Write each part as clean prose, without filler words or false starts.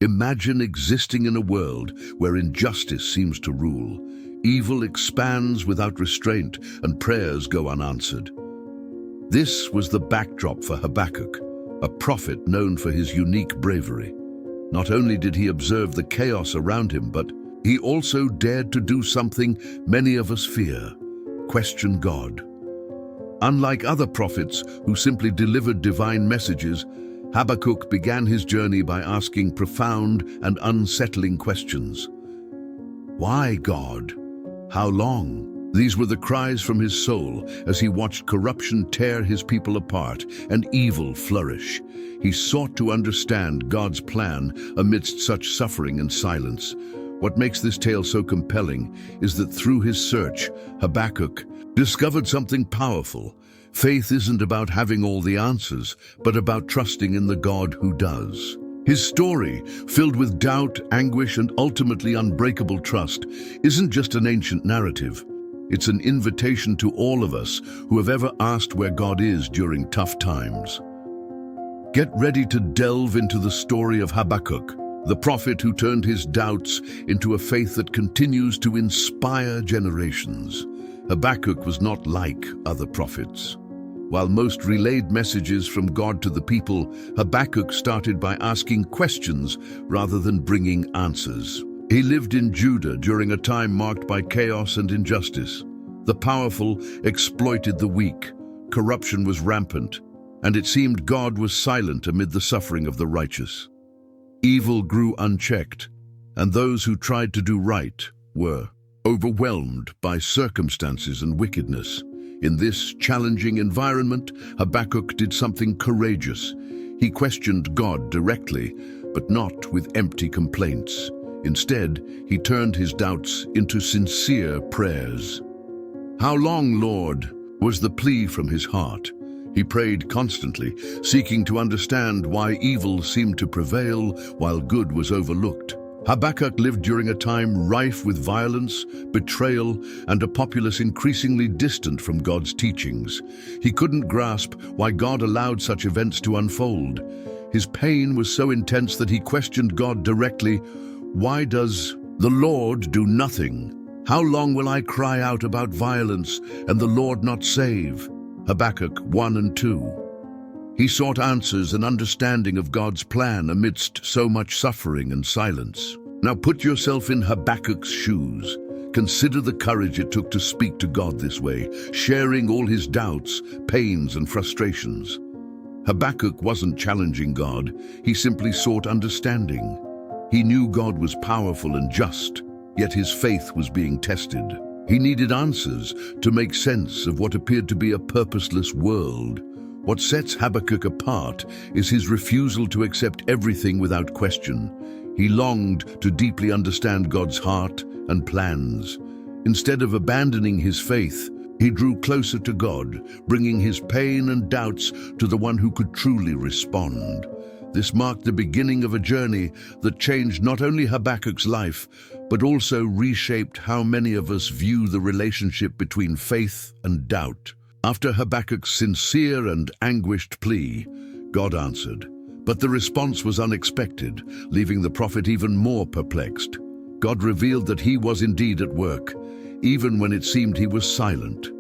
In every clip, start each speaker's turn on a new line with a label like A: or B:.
A: Imagine existing in a world where injustice seems to rule. Evil expands without restraint and prayers go unanswered. This was the backdrop for Habakkuk, a prophet known for his unique bravery. Not only did he observe the chaos around him, but he also dared to do something many of us fear: question God. Unlike other prophets who simply delivered divine messages, Habakkuk began his journey by asking profound and unsettling questions. Why, God? How long? These were the cries from his soul as he watched corruption tear his people apart and evil flourish. He sought to understand God's plan amidst such suffering and silence. What makes this tale so compelling is that through his search, Habakkuk discovered something powerful. Faith isn't about having all the answers, but about trusting in the God who does. His story, filled with doubt, anguish, and ultimately unbreakable trust, isn't just an ancient narrative. It's an invitation to all of us who have ever asked where God is during tough times. Get ready to delve into the story of Habakkuk, the prophet who turned his doubts into a faith that continues to inspire generations. Habakkuk was not like other prophets. While most relayed messages from God to the people, Habakkuk started by asking questions rather than bringing answers. He lived in Judah during a time marked by chaos and injustice. The powerful exploited the weak, corruption was rampant, and it seemed God was silent amid the suffering of the righteous. Evil grew unchecked, and those who tried to do right were overwhelmed by circumstances and wickedness. In this challenging environment, Habakkuk did something courageous. He questioned God directly, but not with empty complaints. Instead, he turned his doubts into sincere prayers. "How long, Lord?" was the plea from his heart. He prayed constantly, seeking to understand why evil seemed to prevail while good was overlooked. Habakkuk lived during a time rife with violence, betrayal, and a populace increasingly distant from God's teachings. He couldn't grasp why God allowed such events to unfold. His pain was so intense that he questioned God directly. Why does the Lord do nothing? How long will I cry out about violence and the Lord not save? Habakkuk 1 and 2. He sought answers and understanding of God's plan amidst so much suffering and silence. Now put yourself in Habakkuk's shoes. Consider the courage it took to speak to God this way, sharing all his doubts, pains, and frustrations. Habakkuk wasn't challenging God, he simply sought understanding. He knew God was powerful and just, yet his faith was being tested. He needed answers to make sense of what appeared to be a purposeless world. What sets Habakkuk apart is his refusal to accept everything without question. He longed to deeply understand God's heart and plans. Instead of abandoning his faith, he drew closer to God, bringing his pain and doubts to the one who could truly respond. This marked the beginning of a journey that changed not only Habakkuk's life, but also reshaped how many of us view the relationship between faith and doubt. After Habakkuk's sincere and anguished plea, God answered. But the response was unexpected, leaving the prophet even more perplexed. God revealed that he was indeed at work, even when it seemed he was silent.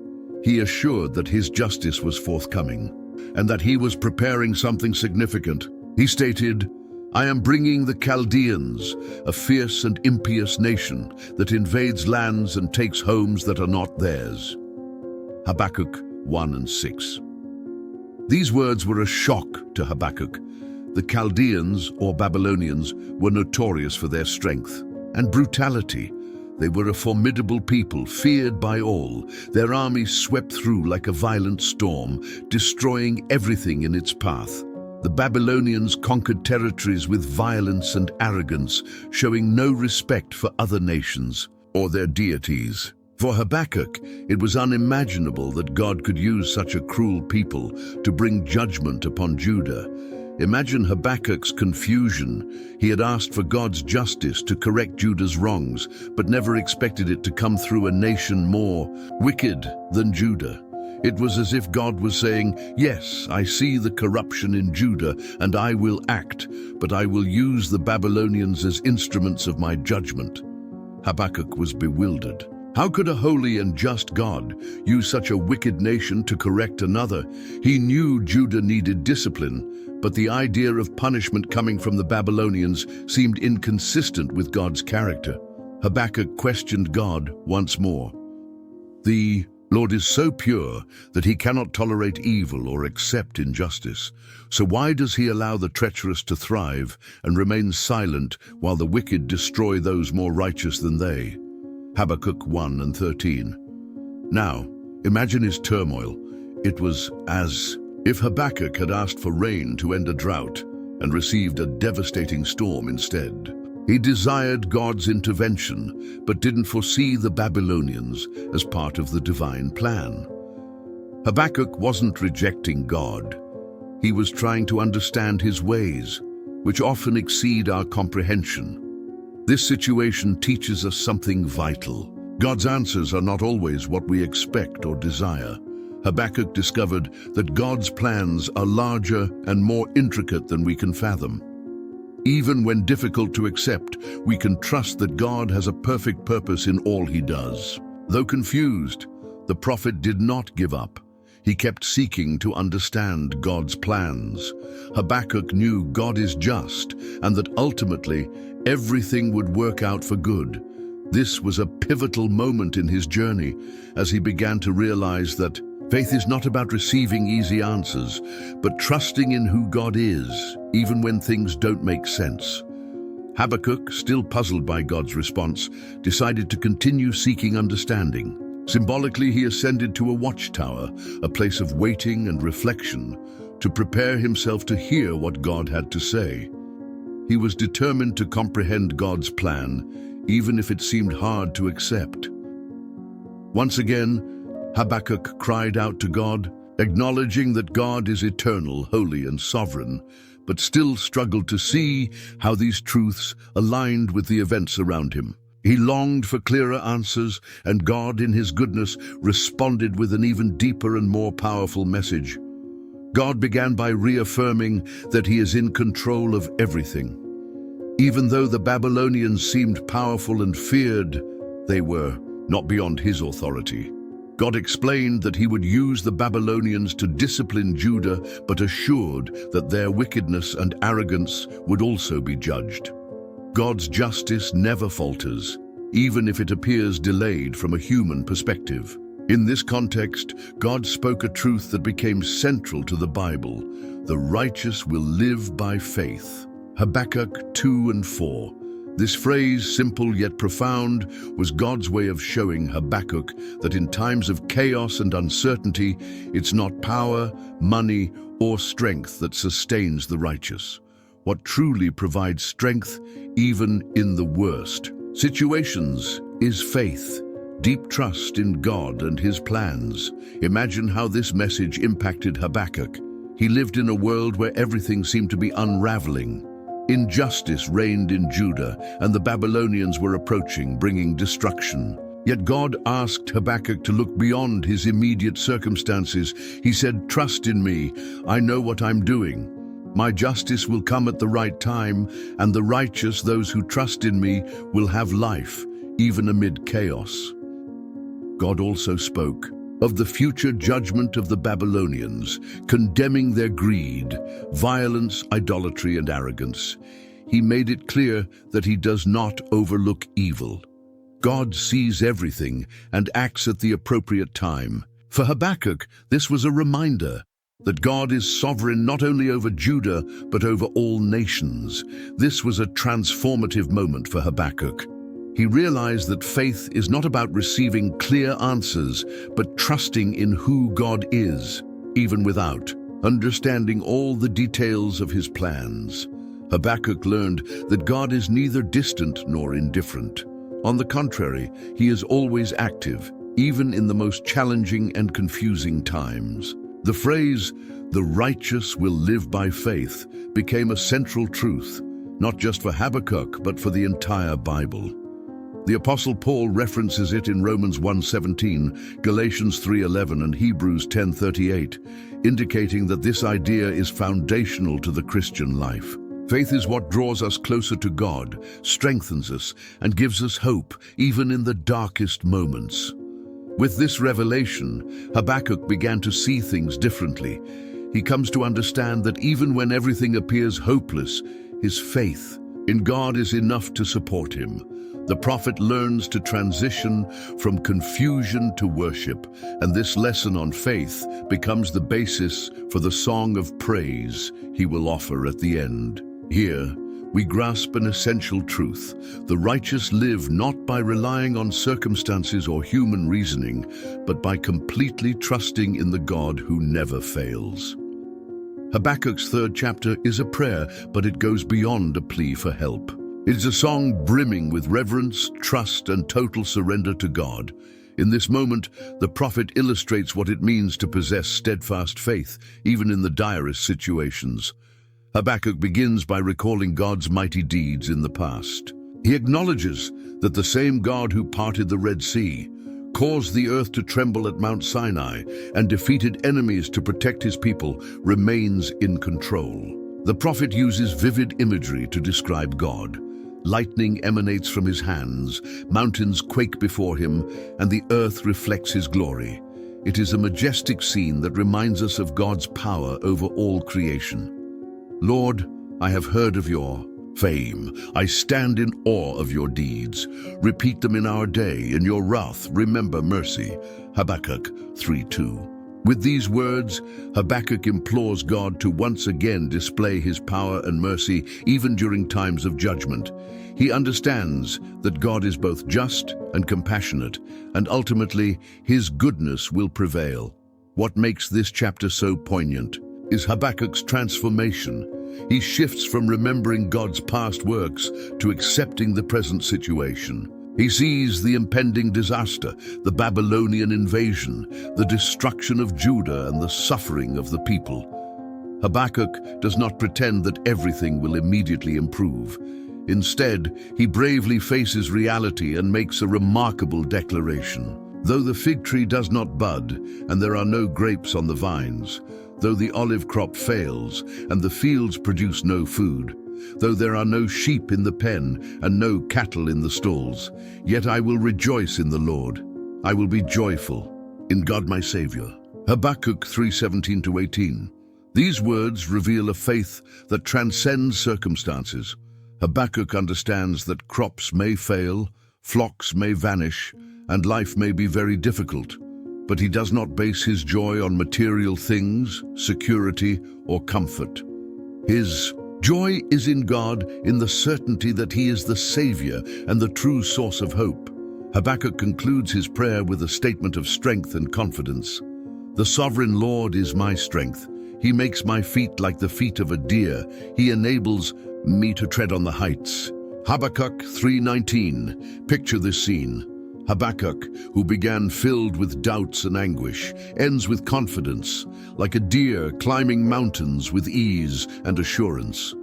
A: He assured that his justice was forthcoming, and that he was preparing something significant. He stated, "I am bringing the Chaldeans, a fierce and impious nation that invades lands and takes homes that are not theirs." Habakkuk 1 and 6. These words were a shock to Habakkuk. The Chaldeans, or Babylonians, were notorious for their strength and brutality. They were a formidable people, feared by all. Their army swept through like a violent storm, destroying everything in its path. The Babylonians conquered territories with violence and arrogance, showing no respect for other nations or their deities. For Habakkuk, it was unimaginable that God could use such a cruel people to bring judgment upon Judah. Imagine Habakkuk's confusion. He had asked for God's justice to correct Judah's wrongs, but never expected it to come through a nation more wicked than Judah. It was as if God was saying, "Yes, I see the corruption in Judah, and I will act, but I will use the Babylonians as instruments of my judgment." Habakkuk was bewildered. How could a holy and just God use such a wicked nation to correct another? He knew Judah needed discipline, but the idea of punishment coming from the Babylonians seemed inconsistent with God's character. Habakkuk questioned God once more. The Lord is so pure that he cannot tolerate evil or accept injustice. So why does he allow the treacherous to thrive and remain silent while the wicked destroy those more righteous than they? Habakkuk 1 and 13. Now, imagine his turmoil. It was as if Habakkuk had asked for rain to end a drought and received a devastating storm instead. He desired God's intervention, but didn't foresee the Babylonians as part of the divine plan. Habakkuk wasn't rejecting God. He was trying to understand his ways, which often exceed our comprehension. This situation teaches us something vital. God's answers are not always what we expect or desire. Habakkuk discovered that God's plans are larger and more intricate than we can fathom. Even when difficult to accept, we can trust that God has a perfect purpose in all he does. Though confused, the prophet did not give up. He kept seeking to understand God's plans. Habakkuk knew God is just and that ultimately everything would work out for good. This was a pivotal moment in his journey as he began to realize that faith is not about receiving easy answers, but trusting in who God is, even when things don't make sense. Habakkuk, still puzzled by God's response, decided to continue seeking understanding. Symbolically, he ascended to a watchtower, a place of waiting and reflection, to prepare himself to hear what God had to say. He was determined to comprehend God's plan, even if it seemed hard to accept. Once again, Habakkuk cried out to God, acknowledging that God is eternal, holy, and sovereign, but still struggled to see how these truths aligned with the events around him. He longed for clearer answers, and God, in his goodness, responded with an even deeper and more powerful message. God began by reaffirming that he is in control of everything. Even though the Babylonians seemed powerful and feared, they were not beyond his authority. God explained that he would use the Babylonians to discipline Judah, but assured that their wickedness and arrogance would also be judged. God's justice never falters, even if it appears delayed from a human perspective. In this context, God spoke a truth that became central to the Bible: the righteous will live by faith. Habakkuk 2 and 4. This phrase, simple yet profound, was God's way of showing Habakkuk that in times of chaos and uncertainty, it's not power, money, or strength that sustains the righteous. What truly provides strength, even in the worst situations, is faith, deep trust in God and his plans. Imagine how this message impacted Habakkuk. He lived in a world where everything seemed to be unraveling. Injustice reigned in Judah, and the Babylonians were approaching, bringing destruction. Yet God asked Habakkuk to look beyond his immediate circumstances. He said, "Trust in me. I know what I'm doing. My justice will come at the right time, and the righteous, those who trust in me, will have life, even amid chaos." God also spoke of the future judgment of the Babylonians, condemning their greed, violence, idolatry, and arrogance. He made it clear that he does not overlook evil. God sees everything and acts at the appropriate time. For Habakkuk, this was a reminder that God is sovereign not only over Judah, but over all nations. This was a transformative moment for Habakkuk. He realized that faith is not about receiving clear answers, but trusting in who God is, even without understanding all the details of his plans. Habakkuk learned that God is neither distant nor indifferent. On the contrary, he is always active, even in the most challenging and confusing times. The phrase, "the righteous will live by faith," became a central truth, not just for Habakkuk, but for the entire Bible. The Apostle Paul references it in Romans 1:17, Galatians 3:11, and Hebrews 10:38, indicating that this idea is foundational to the Christian life. Faith is what draws us closer to God, strengthens us, and gives us hope, even in the darkest moments. With this revelation, Habakkuk began to see things differently. He comes to understand that even when everything appears hopeless, his faith in God is enough to support him. The prophet learns to transition from confusion to worship, and this lesson on faith becomes the basis for the song of praise he will offer at the end. Here, we grasp an essential truth. The righteous live not by relying on circumstances or human reasoning, but by completely trusting in the God who never fails. Habakkuk's 3rd chapter is a prayer, but it goes beyond a plea for help. It's a song brimming with reverence, trust, and total surrender to God. In this moment, the prophet illustrates what it means to possess steadfast faith, even in the direst situations. Habakkuk begins by recalling God's mighty deeds in the past. He acknowledges that the same God who parted the Red Sea, caused the earth to tremble at Mount Sinai, and defeated enemies to protect his people, remains in control. The prophet uses vivid imagery to describe God. Lightning emanates from his hands, mountains quake before him, and the earth reflects his glory. It is a majestic scene that reminds us of God's power over all creation. Lord, I have heard of your fame. I stand in awe of your deeds. Repeat them in our day. In your wrath, remember mercy. Habakkuk 3:2. With these words, Habakkuk implores God to once again display his power and mercy, even during times of judgment. He understands that God is both just and compassionate, and ultimately, his goodness will prevail. What makes this chapter so poignant is Habakkuk's transformation. He shifts from remembering God's past works to accepting the present situation. He sees the impending disaster, the Babylonian invasion, the destruction of Judah, and the suffering of the people. Habakkuk does not pretend that everything will immediately improve. Instead, he bravely faces reality and makes a remarkable declaration. Though the fig tree does not bud, and there are no grapes on the vines, though the olive crop fails, and the fields produce no food, though there are no sheep in the pen and no cattle in the stalls, yet I will rejoice in the Lord. I will be joyful in God my Savior. Habakkuk 3:17-18. These words reveal a faith that transcends circumstances. Habakkuk understands that crops may fail, flocks may vanish, and life may be very difficult, but he does not base his joy on material things, security, or comfort. His joy is in God, in the certainty that he is the Savior and the true source of hope. Habakkuk concludes his prayer with a statement of strength and confidence. The sovereign Lord is my strength. He makes my feet like the feet of a deer. He enables me to tread on the heights. Habakkuk 3:19. Picture this scene. Habakkuk, who began filled with doubts and anguish, ends with confidence, like a deer climbing mountains with ease and assurance.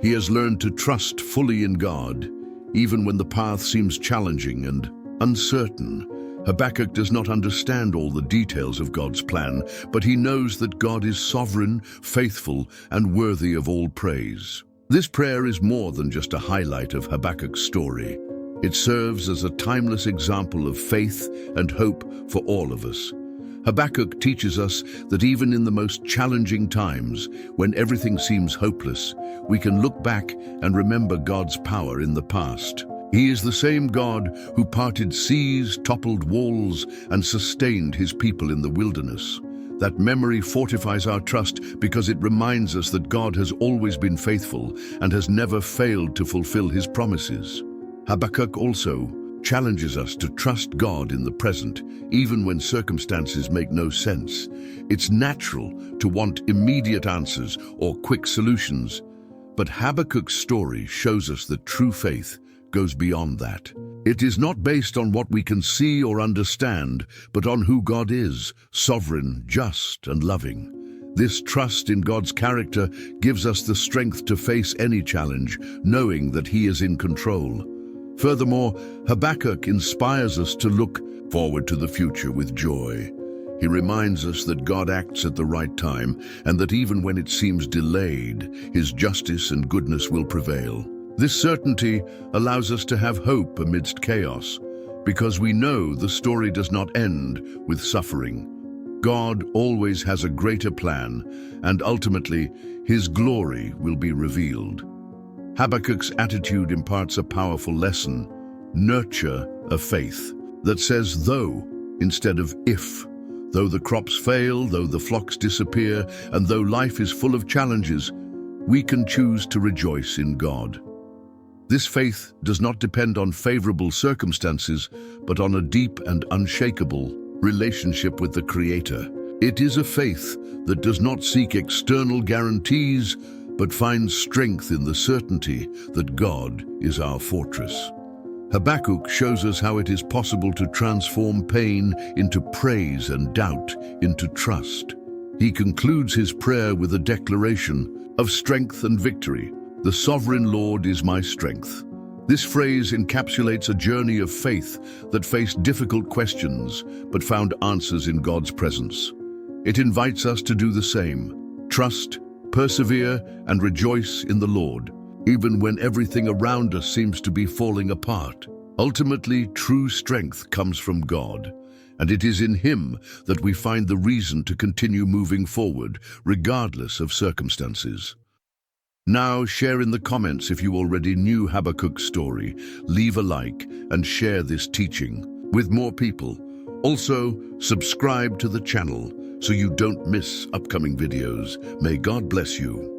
A: He has learned to trust fully in God, even when the path seems challenging and uncertain. Habakkuk does not understand all the details of God's plan, but he knows that God is sovereign, faithful, and worthy of all praise. This prayer is more than just a highlight of Habakkuk's story. It serves as a timeless example of faith and hope for all of us. Habakkuk teaches us that even in the most challenging times, when everything seems hopeless, we can look back and remember God's power in the past. He is the same God who parted seas, toppled walls, and sustained his people in the wilderness. That memory fortifies our trust because it reminds us that God has always been faithful and has never failed to fulfill his promises. Habakkuk also challenges us to trust God in the present, even when circumstances make no sense. It's natural to want immediate answers or quick solutions, but Habakkuk's story shows us that true faith goes beyond that. It is not based on what we can see or understand, but on who God is, sovereign, just, and loving. This trust in God's character gives us the strength to face any challenge, knowing that He is in control. Furthermore, Habakkuk inspires us to look forward to the future with joy. He reminds us that God acts at the right time and that even when it seems delayed, His justice and goodness will prevail. This certainty allows us to have hope amidst chaos, because we know the story does not end with suffering. God always has a greater plan, and ultimately, His glory will be revealed. Habakkuk's attitude imparts a powerful lesson: nurture a faith that says though instead of if. Though the crops fail, though the flocks disappear, and though life is full of challenges, we can choose to rejoice in God. This faith does not depend on favorable circumstances, but on a deep and unshakable relationship with the Creator. It is a faith that does not seek external guarantees, but finds strength in the certainty that God is our fortress. Habakkuk shows us how it is possible to transform pain into praise and doubt into trust. He concludes his prayer with a declaration of strength and victory. "The sovereign Lord is my strength." This phrase encapsulates a journey of faith that faced difficult questions but found answers in God's presence. It invites us to do the same: trust, persevere, and rejoice in the Lord, even when everything around us seems to be falling apart. Ultimately, true strength comes from God, and it is in Him that we find the reason to continue moving forward, regardless of circumstances. Now, share in the comments if you already knew Habakkuk's story. Leave a like and share this teaching with more people. Also, subscribe to the channel so you don't miss upcoming videos. May God bless you.